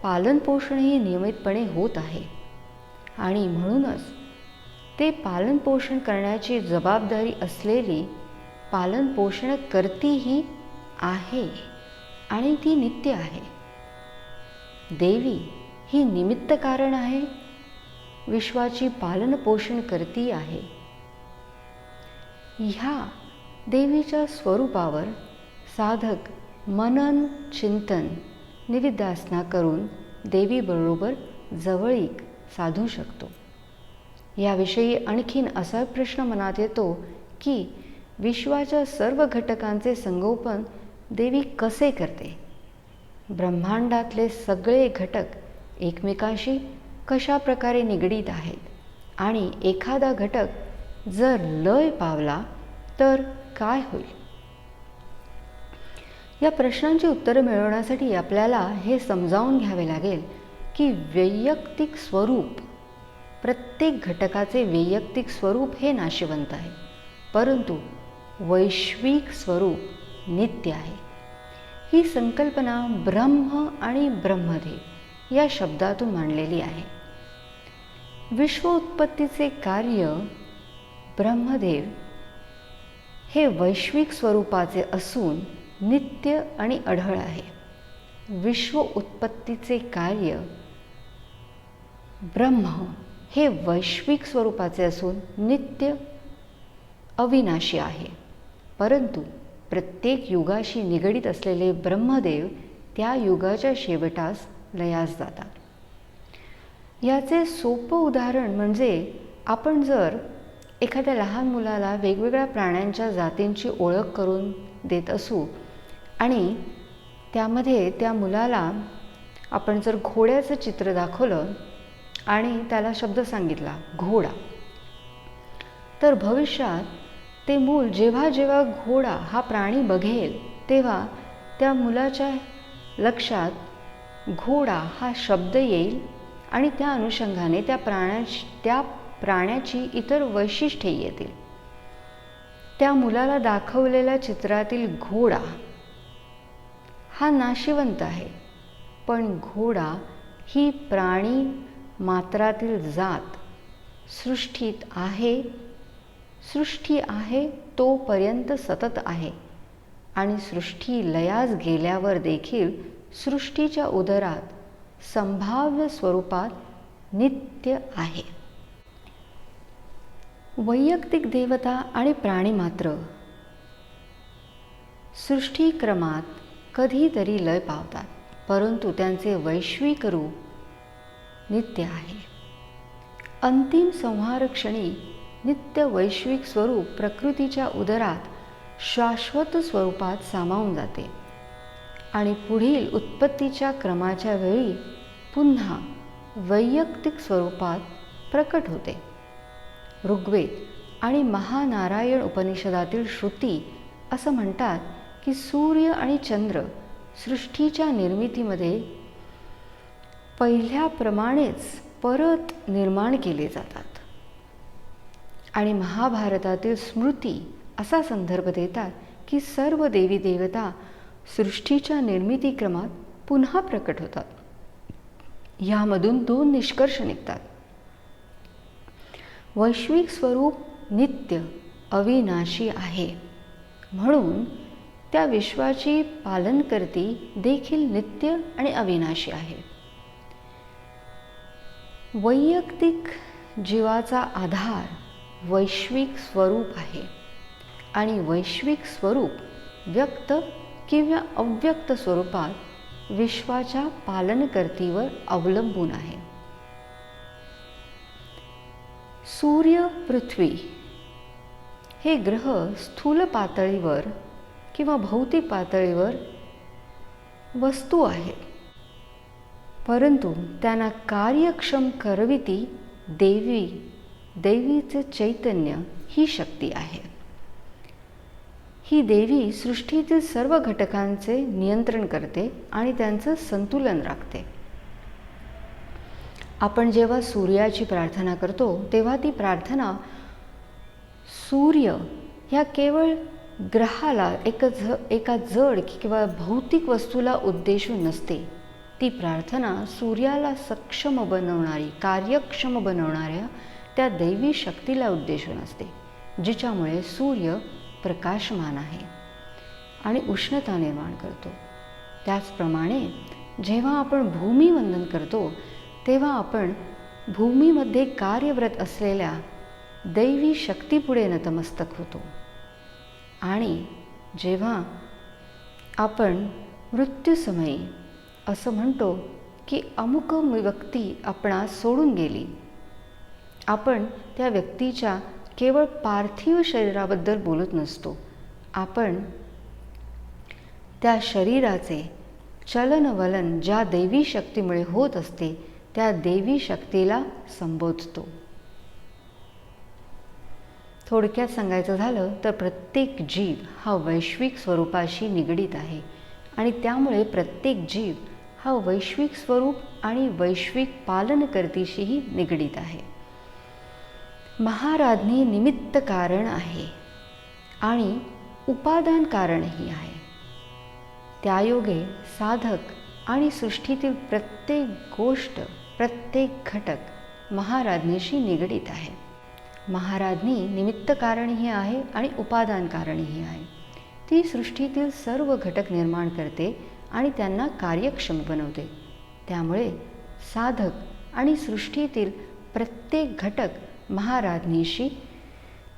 Speaker 1: पालनपोषणही नियमितपणे होत आहे. आणि म्हणूनच ते पालनपोषण करण्याची जबाबदारी असलेली पालनपोषणकर्तीही आहे आणि ती नित्य आहे. देवी ही निमित्त कारण आहे, विश्वाची पालनपोषण करती आहे. ह्या देवीच्या स्वरूपावर साधक मनन चिंतन निविद्यासना करून देवीबरोबर जवळीक साधू शकतो. याविषयी आणखीन असा प्रश्न मनात येतो की विश्वाच्या सर्व घटकांचे संगोपन देवी कसे करते? ब्रह्मांडातले सगळे घटक एकमेकांशी कशा प्रकारे निगडीत आहेत आणि एखादा घटक जर लय पावला तर काय होईल? या प्रश्नांची उत्तरे मिळवण्यासाठी आपल्याला हे समजावून घ्यावे लागेल की वैयक्तिक स्वरूप, प्रत्येक घटकाचे वैयक्तिक स्वरूप हे नाशिवंत आहे, परंतु वैश्विक स्वरूप नित्य आहे. ही संकल्पना ब्रह्म आणि ब्रह्मदेव या शब्दातून मांडलेली आहे. विश्व उत्पत्तीचे कार्य ब्रह्मदेव हे वैश्विक स्वरूपाचे असून नित्य आणि अढळ आहे. विश्व उत्पत्तीचे कार्य ब्रह्म हे वैश्विक स्वरूपाचे असून नित्य अविनाशी आहे, परंतु प्रत्येक युगाशी निगडीत असलेले ब्रह्मदेव त्या युगाच्या शेवटास लयास जातात. याचे सोपं उदाहरण म्हणजे आपण जर एखाद्या लहान मुलाला वेगवेगळ्या प्राण्यांच्या जातींची ओळख करून देत असू आणि त्यामध्ये त्या मुलाला आपण जर घोड्याचं चित्र दाखवलं आणि त्याला शब्द सांगितला घोडा, तर भविष्यात ते मूल जेव्हा जेव्हा घोडा हा प्राणी बघेल तेव्हा त्या मुलाच्या लक्षात घोडा हा शब्द येईल आणि त्या अनुषंगाने त्या प्राण्याची इतर वैशिष्ट्ये येतील. त्या मुलाला दाखवलेल्या चित्रातील घोडा हा नाशिवंत आहे, पण घोडा ही प्राणी मात्रातील जात सृष्टी आहे तोपर्यंत सतत आहे आणि सृष्टी लयास गेल्यावर देखील सृष्टीच्या उदरात संभाव्य स्वरूपात नित्य आहे. वैयक्तिक देवता आणि प्राणी मात्र सृष्टीक्रमात कधीतरी लय पावतात, परंतु त्यांचे वैश्विक रूप नित्य आहे. अंतिम संहार क्षणी नित्य वैश्विक स्वरूप प्रकृतीच्या उदरात शाश्वत स्वरूपात सामावून जाते आणि पुढील उत्पत्तीच्या क्रमाच्या वेळी पुन्हा वैयक्तिक स्वरूपात प्रकट होते. ऋग्वेद आणि महानारायण उपनिषदातील श्रुती असं म्हणतात की सूर्य आणि चंद्र सृष्टीच्या निर्मितीमध्ये पहिल्याप्रमाणेच परत निर्माण केले जातात. आणि महाभारतातील स्मृती असा संदर्भ देतात की सर्व देवी देवता सृष्टीच्या निर्मितीक्रमात पुन्हा प्रकट होतात. यामधून दोन निष्कर्ष निघतात. वैश्विक स्वरूप नित्य अविनाशी आहे, म्हणून त्या विश्वाची पालनकर्ती देखील नित्य आणि अविनाशी आहे. वैयक्तिक जीवाचा आधार वैश्विक स्वरूप आहे आणि वैश्विक स्वरूप व्यक्त किंवा अव्यक्त स्वरूपात विश्वाच्या पालनकर्तीवर अवलंबून आहे. सूर्य, पृथ्वी हे ग्रह स्थूल पातळीवर किंवा भौतिक पातळीवर वस्तू आहेत, परंतु त्यांना कार्यक्षम करविती देवीचे चैतन्य ही शक्ती आहे. ही देवी सृष्टीतील सर्व घटकांचे नियंत्रण करते आणि त्यांचं संतुलन राखते. आपण जेव्हा सूर्याची प्रार्थना करतो तेव्हा ती प्रार्थना सूर्य ह्या केवळ ग्रहाला एका जड किंवा भौतिक वस्तूला उद्देशून नसते. ती प्रार्थना सूर्याला सक्षम बनवणारी, कार्यक्षम बनवणाऱ्या त्या दैवी शक्तीला उद्देशून असते, जिच्यामुळे सूर्य प्रकाशमान आहे आणि उष्णता निर्माण करतो. त्याचप्रमाणे जेव्हा आपण भूमिवंदन करतो तेव्हा आपण भूमीमध्ये कार्यरत असलेल्या दैवी शक्तीपुढे नतमस्तक होतो. आणि जेव्हा आपण मृत्यूसमयी असं म्हणतो की अमुक व्यक्ती आपणास सोडून गेली, आपण त्या व्यक्तीच्या केवळ पार्थिव शरीराबद्दल बोलत नसतो. आपण त्या शरीराचे चलनवलन ज्या दैवी शक्तीमुळे होत असते त्या देवी शक्तीला संबोधतो. थोडक्यात सांगायचं झालं तर प्रत्येक जीव हा वैश्विक स्वरूपाशी निगडीत आहे आणि त्यामुळे प्रत्येक जीव हा वैश्विक स्वरूप आणि वैश्विक पालनकर्तीशीही निगडीत आहे. महाराज्ञी निमित्त कारण आहे आणि उपादान कारणही आहे. त्यायोगे साधक आणि सृष्टीतील प्रत्येक गोष्ट, प्रत्येक घटक महाराज्ञीशी निगडीत आहे. महाराज्ञी निमित्त कारणही आहे आणि उपादान कारणही आहे. ती सृष्टीतील सर्व घटक निर्माण करते आणि त्यांना कार्यक्षम बनवते. त्यामुळे साधक आणि सृष्टीतील प्रत्येक घटक महाराज्ञीशी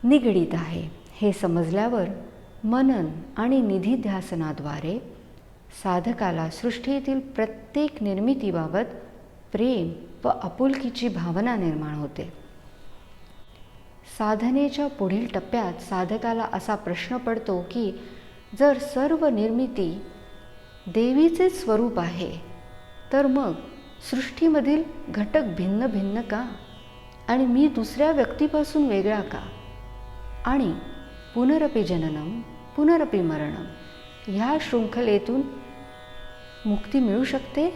Speaker 1: निगडीत आहे. हे समजल्यावर मनन आणि निधिध्यासनाद्वारे साधकाला सृष्टीतील प्रत्येक निर्मितीबाबत प्रेम व आपुलकीची भावना निर्माण होते. साधनेच्या पुढील टप्प्यात साधकाला असा प्रश्न पडतो की जर सर्व निर्मिती देवीचे स्वरूप आहे तर मग सृष्टीमधील घटक भिन्न भिन्न का आणि मी दुसऱ्या व्यक्तीपासून वेगळा का? आणि पुनरपि जननम पुनरपि मरणम ह्या शृंखलेतून मुक्ती मिळू शकते?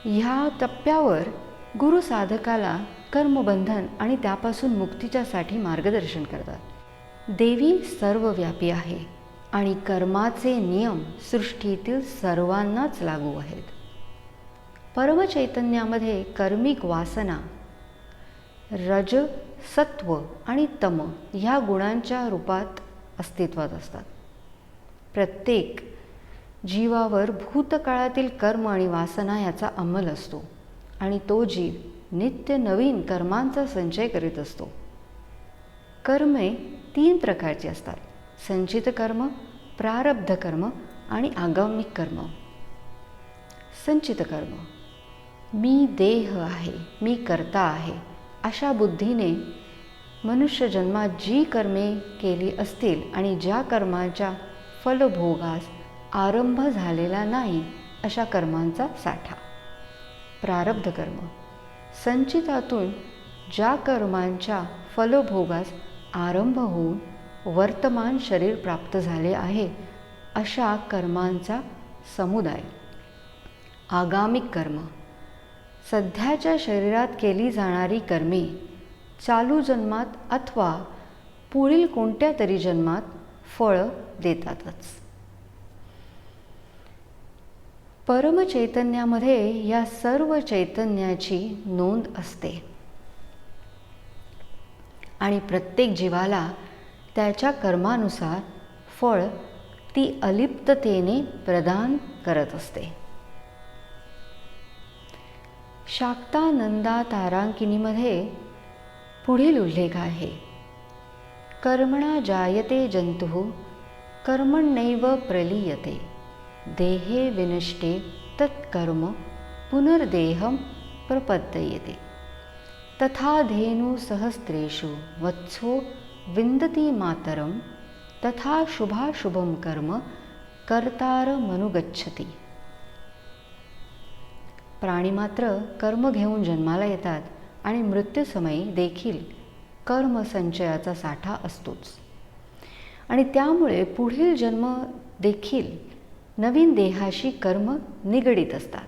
Speaker 1: ह्या टप्प्यावर गुरु साधकाला कर्मबंधन आणि त्यापासून मुक्तीच्यासाठी मार्गदर्शन करतात. देवी सर्वव्यापी आहे आणि कर्माचे नियम सृष्टीतील सर्वांनाच लागू आहेत. परमचैतन्यामध्ये कर्मिक वासना रज, सत्व आणि तम ह्या गुणांच्या रूपात अस्तित्वात असतात. प्रत्येक जीवावर भूतकाळातील कर्म आणि वासना याचा अंमल असतो आणि तो जीव नित्य नवीन कर्मांचा संचय करीत असतो. कर्मे 3 प्रकारची असतात: संचित कर्म, प्रारब्ध कर्म आणि आगामिक कर्म. संचित कर्म: मी देह आहे, मी कर्ता आहे अशा बुद्धीने मनुष्य जन्मात जी कर्मे केली असतील आणि ज्या कर्माच्या फलभोगास आरंभ झालेला नाही अशा कर्मांचा साठा. प्रारब्ध कर्म: संचितातून ज्या कर्मांच्या फलभोगास आरंभ होऊन वर्तमान शरीर प्राप्त झाले आहे अशा कर्मांचा समुदाय. आगामिक कर्म: सध्याच्या शरीरात केली जाणारी कर्मे चालू जन्मात अथवा पुढील कोणत्या तरी जन्मात फळ देतातच. परमचैतन्यामध्ये या सर्व चैतन्याची नोंद असते आणि प्रत्येक जीवाला त्याच्या कर्मानुसार फळ ती अलिप्ततेने प्रदान करत असते. शाक्तानंदा तारांकिनीमध्ये पुढील उल्लेख आहे: कर्मणा जायते जंतुः कर्मण्यैव प्रलीयते देहे विनष्टे तत्कर्म पुनर्देहं प्रपद्यते तथा धेनु सहस्रेषु वत्सो विन्दति मातरं तथा शुभाशुभं कर्म कर्तारमनुगच्छति. प्राणी मात्र कर्म घेऊन जन्माला येतात आणि मृत्यूसमयी देखील कर्मसंचयाचा साठा असतोच आणि त्यामुळे पुढील जन्म देखील नवीन देहाशी कर्म निगडीत असतात.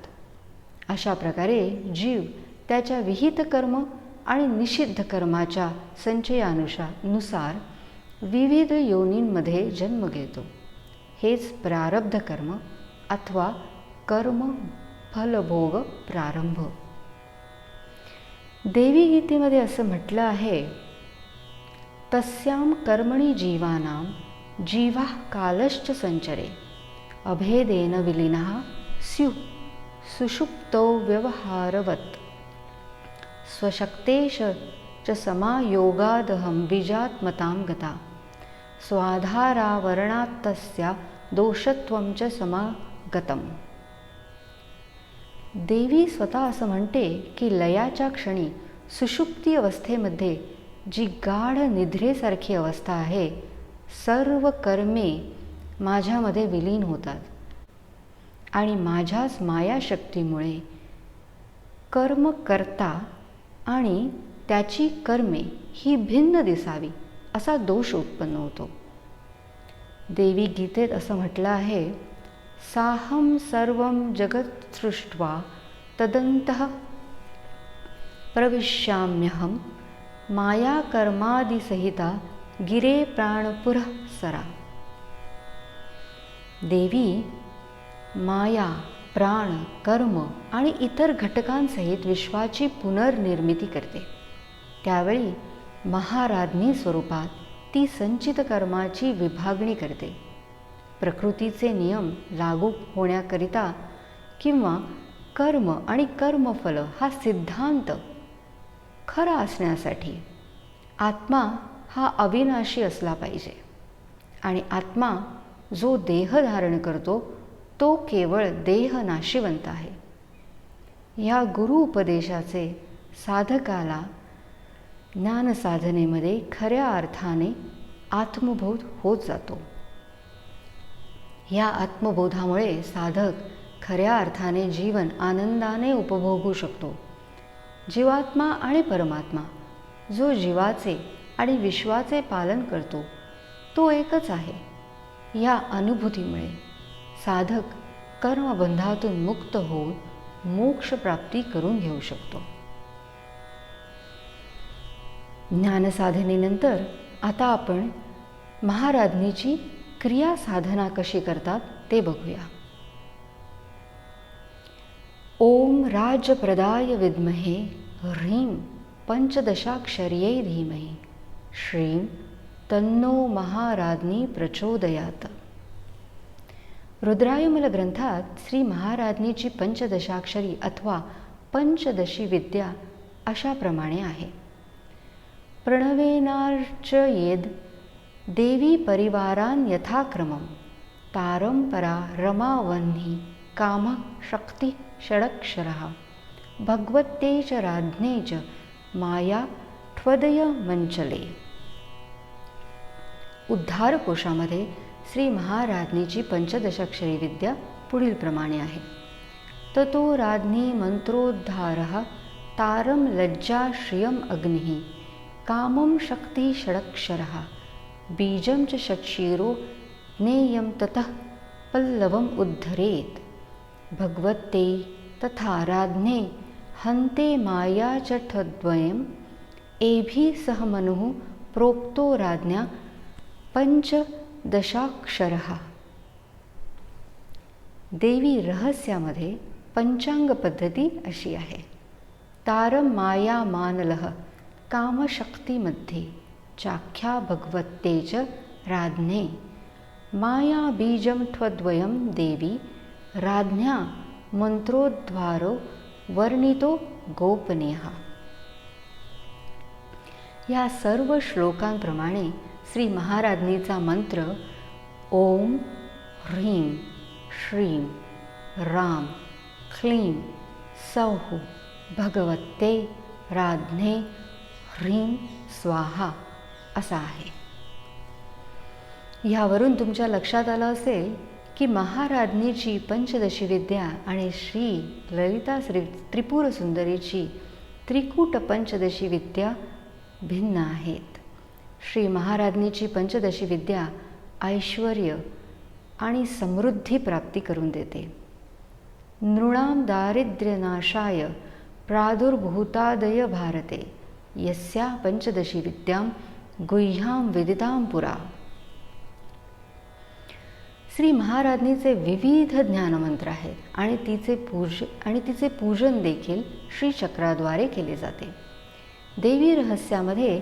Speaker 1: अशा प्रकारे जीव त्याच्या विहित कर्म आणि निषिद्ध कर्माच्या संचयानुसार विविध योनींमध्ये जन्म घेतो. हेच प्रारब्ध कर्म अथवा कर्म फलभोग प्रारंभ. देवी गीतेमध्ये असं म्हटलं आहे, तस्याम कर्मणी जीवानां जीवाः कालश्च संचरे अभेदेन विलीनः स्युः सुषुप्तौ व्यवहारवत् स्वशक्तेश च समायोगादहं बीजात्मतां गता स्वाधारावरणात्तस्या दोषत्वं च समागतम्. देवी स्वतः असं म्हणते की लयाच्या क्षणी सुषुप्ती अवस्थेमध्ये जी गाढ निद्रेसारखी अवस्था आहे, सर्व कर्मे माझ्यामध्ये विलीन होतात आणि माझ्याच मायाशक्तीमुळे कर्म करता आणि त्याची कर्मे ही भिन्न दिसावी असा दोष उत्पन्न होतो. देवी गीतेत असं म्हटलं आहे, साहम सर्वं जगत् सृष्ट्वा तदन्तः प्रविश्याम्यहं माया कर्मादिसहिता गिरे प्राणपुरः सरा. देवी माया, प्राण, कर्म आणि इतर घटकांसहित विश्वाची पुनर्निर्मिती करते. त्यावेळी महाराज्ञी स्वरूपात ती संचित कर्माची विभागणी करते. प्रकृतीचे नियम लागू होण्याकरिता किंवा कर्म आणि कर्मफल हा सिद्धांत खरा असण्यासाठी आत्मा हा अविनाशी असला पाहिजे आणि आत्मा जो देह धारण करतो तो केवळ देह नाशिवंत आहे. या गुरु उपदेशाचे साधकाला ज्ञानसाधनेमध्ये खऱ्या अर्थाने आत्मबोध होत जातो. या आत्मबोधामुळे साधक खऱ्या अर्थाने जीवन आनंदाने उपभोगू शकतो. जीवात्मा आणि परमात्मा जो जीवाचे आणि विश्वाचे पालन करतो तो एकच आहे. या अनुभूतीमुळे साधक कर्मबंधातून मुक्त होऊन मोक्ष प्राप्ती करून घेऊ शकतो. ज्ञानसाधनेनंतर आता आपण महाराज्ञीची क्रिया साधना कशी करतात ते बघूया. ओम राजप्रदाय विद्महे ह्रीं पंचदशाक्षर्यै धीमहि श्रीं तन्नो महाराज्ञी प्रचोदयात. रुद्रायमल ग्रंथात श्री महाराज्ञीची पंचदशाक्षरी अथवा पंचदशी विद्या अशाप्रमाणे आहे. प्रणवेनार्चयेद देवी परिवारान् यथाक्रमं तारं परा रमा वह्नि काम शक्ति षडक्षरः भगवते च राज्ञे च माया त्वदय मंचले. उद्धारकोशामध्ये श्री महाराज्ञीची पंचदशाक्षरी विद्या पुढील प्रमाणे आहे. ततो राज्ञी मंत्रोद्धारः तारं लज्जा श्रियम् अग्निः कामं शक्ति षडक्षरः बीजं च षट्शिरो ज्ञेयं ततः पल्लवम् उद्धरेत् भगवते तथा राज्ञे हन्ते माया च ठद्वयम् एभिः सह मनुः प्रोक्तो राज्ञा पंचदशाक्षरः. देवी रहस्यामध्ये पंचांग पद्धती अशी आहे. तारं माया मानलः कामशक्तीमध्ये चाख्या भगवते च राज्ञे माया बीजं त्वद्वयं देवी राज्ञा मंत्रोद्वारो वर्णितो गोपनीयः. या सर्व श्लोकांप्रमाणे श्री महाराज्ञीचा मंत्र ओम ह्रीं श्रीं राम क्लीं सौः भगवते राज्ञे ह्रीं स्वाहा असा आहे. यावरून तुमच्या लक्षात आलं असेल की महाराज्ञीची पंचदशी विद्या आणि श्री ललिता श्री त्रिपुर सुंदरीची त्रिकूट पंचदशी विद्या भिन्न आहेत. श्री महाराज्ञीची पंचदशी विद्या ऐश्वर्य आणि समृद्धी प्राप्ती करून देते. नृणां दारिद्र्यनाशाय प्रादुर्भूतादय भारते यस्या पंचदशी विद्यां गुह्यां विदितां पुरा. श्री महाराज्ञीचे विविध ज्ञानमंत्र आहेत आणि तिचे पूजन देखील श्रीचक्राद्वारे केले जाते. देवी रहस्यामध्ये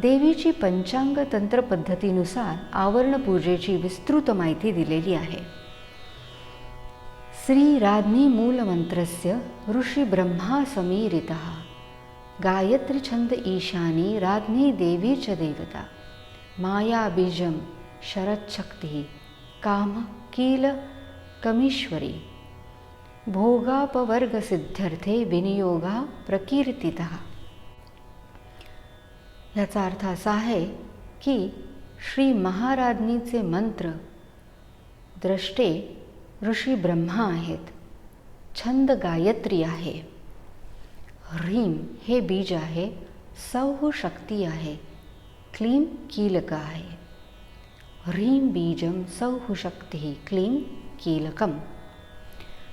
Speaker 1: देवीची पंचांग तंत्र पद्धतीनुसार आवरण पूजेची विस्तृत माहिती दिलेली आहे. श्री राज्ञी मूलमंत्रस्य ऋषी ब्रह्मा समीरितः गायत्री छंद ईशानी राज्ञी देवी च देवता माया बीजम शरच्छक्ति काम कील कमीश्वरी भोगापवर्ग सिद्ध्यर्थे विनियोगा प्रकीर्तितः. याचा अर्थ असा आहे की श्री महाराज्ञीचे मंत्र द्रष्टे ऋषी ब्रह्मा आहेत, छंद गायत्री आहे, ह्रीम हे बीज आहे, सौः शक्ती आहे, क्लीम कीलक आहे. ह्रीम बीजम सौः शक्ती क्लीम कीलकम.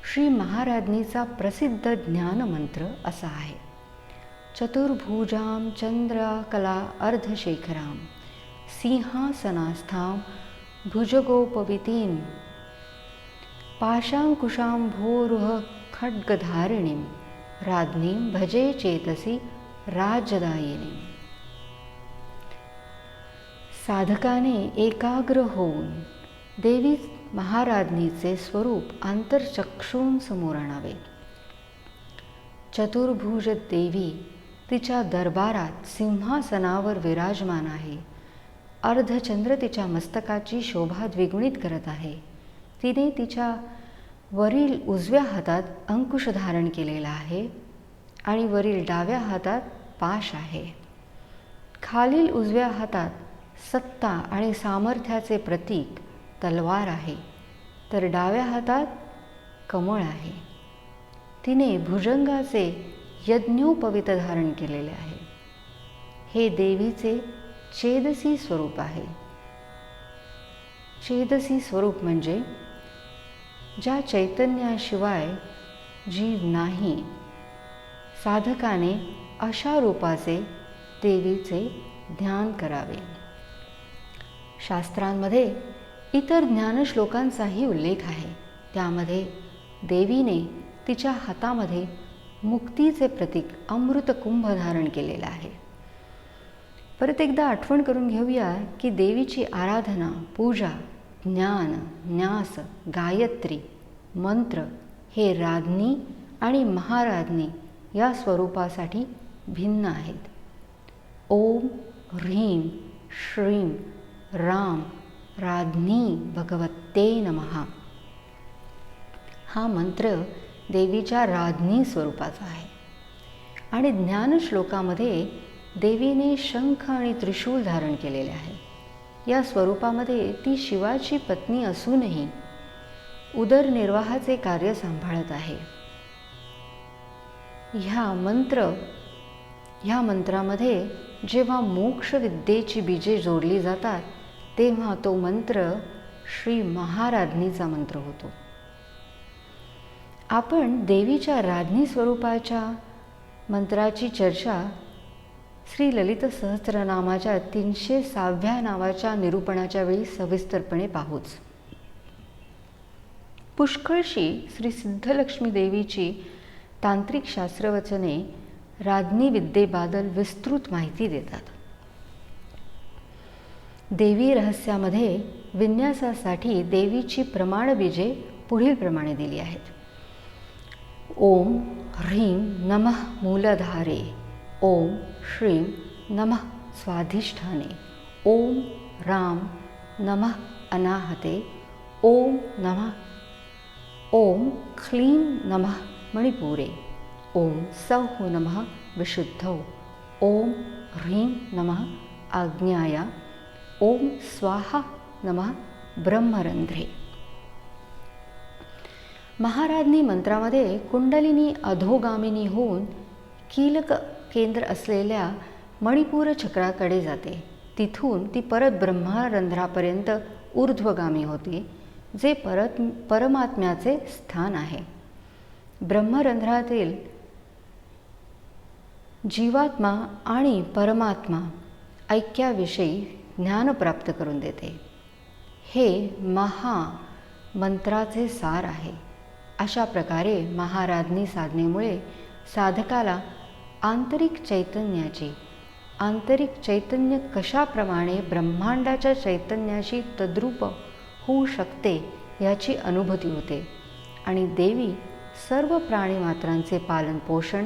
Speaker 1: श्री महाराज्ञीचा प्रसिद्ध ज्ञानमंत्र असा आहे. चतुर्भुजां चंद्रकला अर्धशेखरां सिंहासनास्थां भुजगोपवीतीं पाशांकुशांभोरुह खड्गधारिणीं राज्ञीं भजे चेतसी राजदायिनीं. साधकाने एकाग्र होऊन देवी महाराज्ञीचे स्वरूप आंतरचक्षूं समोर आणावे. चतुर्भुज देवी तिच्या दरबारात सिंहासनावर विराजमान आहे. अर्धचंद्र तिच्या मस्तकाची शोभा द्विगुणित करत आहे. तिने तिच्या वरील उजव्या हातात अंकुश धारण केलेला आहे आणि वरील डाव्या हातात पाश आहे. खालील उजव्या हातात सत्ता आणि सामर्थ्याचे प्रतीक तलवार आहे, तर डाव्या हातात कमळ आहे. तिने भुजंगाचे यज्ञोपवीत धारण केलेले आहे. हे देवीचे चेदसी स्वरूप आहे. चेदसी स्वरूप म्हणजे ज्या चैतन्याशिवाय जीव नाही. साधकाने अशा रूपाचे देवीचे ध्यान करावे. शास्त्रांमध्ये इतर ज्ञानश्लोकांचाही उल्लेख आहे. त्यामध्ये देवीने तिच्या हातामध्ये मुक्तीचे प्रतीक अमृत कुंभ धारण केलेलं आहे. परत एकदा आठवण करून घेऊया की देवीची आराधना, पूजा, ज्ञान, न्यास, गायत्री, मंत्र हे राज्ञी आणि महाराज्ञी या स्वरूपासाठी भिन्न आहेत. ओम ह्रीं श्रीं राम राज्ञी भगवते नमः हा मंत्र देवीच्या राज्ञी स्वरूपाचा आहे. आणि ज्ञानश्लोकामध्ये देवीने शंख आणि त्रिशूल धारण केलेले आहे. या स्वरूपामध्ये ती शिवाची पत्नी असूनही उदरनिर्वाहाचे कार्य सांभाळत आहे. ह्या मंत्रामध्ये जेव्हा मोक्ष विद्येची बीजे जोडली जातात तेव्हा तो मंत्र श्री महाराज्ञीचा मंत्र होतो. आपण देवीच्या राज्ञी स्वरूपाच्या मंत्राची चर्चा श्री ललित सहस्त्रनामाच्या 306व्या नावाच्या निरूपणाच्या वेळी सविस्तरपणे पाहूच. पुष्कळशी श्री सिद्धलक्ष्मी देवीची तांत्रिक शास्त्रवचने राज्ञी विद्येबद्दल विस्तृत माहिती देतात. देवी रहस्यामध्ये विन्यासासाठी देवीची प्रमाणबीजे पुढील प्रमाणे दिली आहेत. ओम ह्रीं नमः मूलधारे, ओम श्रीं नमः स्वाधिष्ठाने, ओम राम नमः अनाहते, ओम क्लीं नमः मणिपुरे, ओम सौः नमः विशुद्धौ, ओम ह्रीं नमः आज्ञाया, ओम स्वाहा नमः ब्रह्मरंध्रे. महाराज्ञी मंत्रामध्ये कुंडलिनी अधोगामिनी होऊन कीलक केंद्र असलेल्या मणिपूर चक्राकडे जाते. तिथून ती परत ब्रह्मरंध्रापर्यंत ऊर्ध्वगामी होते, जे परमात्म्याचे स्थान आहे. ब्रह्मरंध्रातील जीवात्मा आणि परमात्मा ऐक्याविषयी ज्ञान प्राप्त करून देते. हे महामंत्राचे सार आहे. अशा प्रकारे महाराज्ञी साधनेमुळे साधकाला आंतरिक चैतन्य कशाप्रमाणे ब्रह्मांडाच्या चैतन्याशी तद्रूप होऊ शकते याची अनुभूती होते आणि देवी सर्व प्राणीमात्रांचे पालनपोषण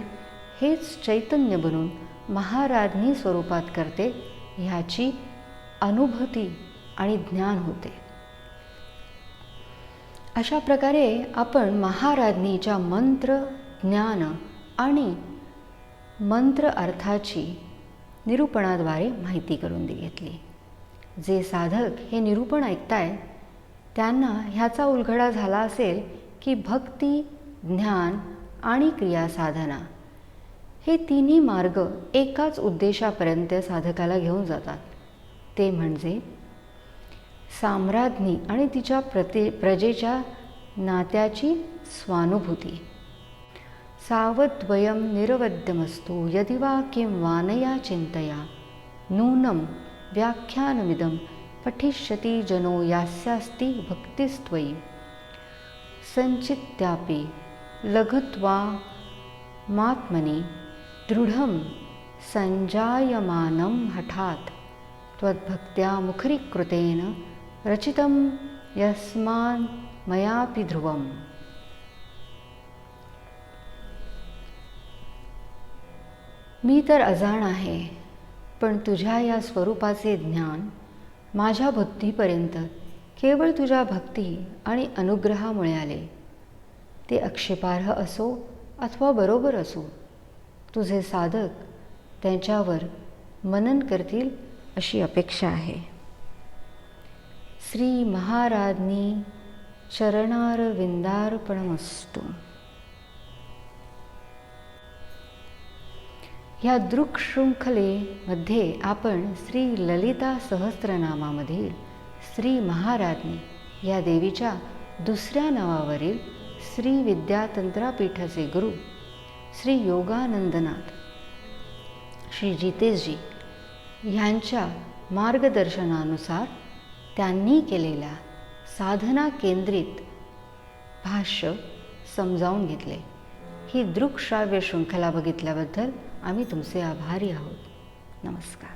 Speaker 1: हेच चैतन्य बनून महाराज्ञी स्वरूपात करते ह्याची अनुभूती आणि ज्ञान होते. अशा प्रकारे आपण महाराज्ञीच्या मंत्र ज्ञान आणि मंत्र अर्थाची निरूपणाद्वारे माहिती करून घेतली. जे साधक हे निरूपण ऐकतायत त्यांना ह्याचा उलगडा झाला असेल की भक्ती, ज्ञान आणि क्रियासाधना हे तिन्ही मार्ग एकाच उद्देशापर्यंत साधकाला घेऊन जातात. ते म्हणजे साम्राज्ञी आणि तिच्या प्रजेच्या नात्याची स्वानुभूती. सावद्वयं निरवद्यमस्तु यदि वा किं वानया चिंतया नूनं व्याख्यानमिदं पठिष्यति जनो यास्यास्ति भक्तिस्त्वयि संचित्यापि लघुत्वामात्मनि दृढं संजायमानं हठात् त्वद्भक्त्या मुखरीकृतेन रचितं यस्मान् मयापि ध्रुवम्. मी तर अजाण आहे, पण तुझ्या या स्वरूपाचे ज्ञान माझ्या बुद्धीपर्यंत केवळ तुझ्या भक्ती आणि अनुग्रहामुळे आले. ते आक्षेपार्ह असो अथवा बरोबर असो, तुझे साधक त्यांच्यावर मनन करतील अशी अपेक्षा आहे. श्री महाराज्ञी चरणारविंदार्पणमस्तु. ह्या दृक्शृंखलेमध्ये आपण श्री ललिता सहस्त्रनामामधील श्री महाराज्ञी या देवीच्या दुसऱ्या नावावरील श्री विद्यातंत्रापीठाचे गुरु श्री योगानंदनाथ श्री जितेशजी ह्यांच्या मार्गदर्शनानुसार त्यांनी केलेल्या साधना केंद्रित भाष्य समजावून घेतले. ही दृक्श्राव्य शृंखला बघितल्याबद्दल आम्ही तुमचे आभारी आहोत. नमस्कार.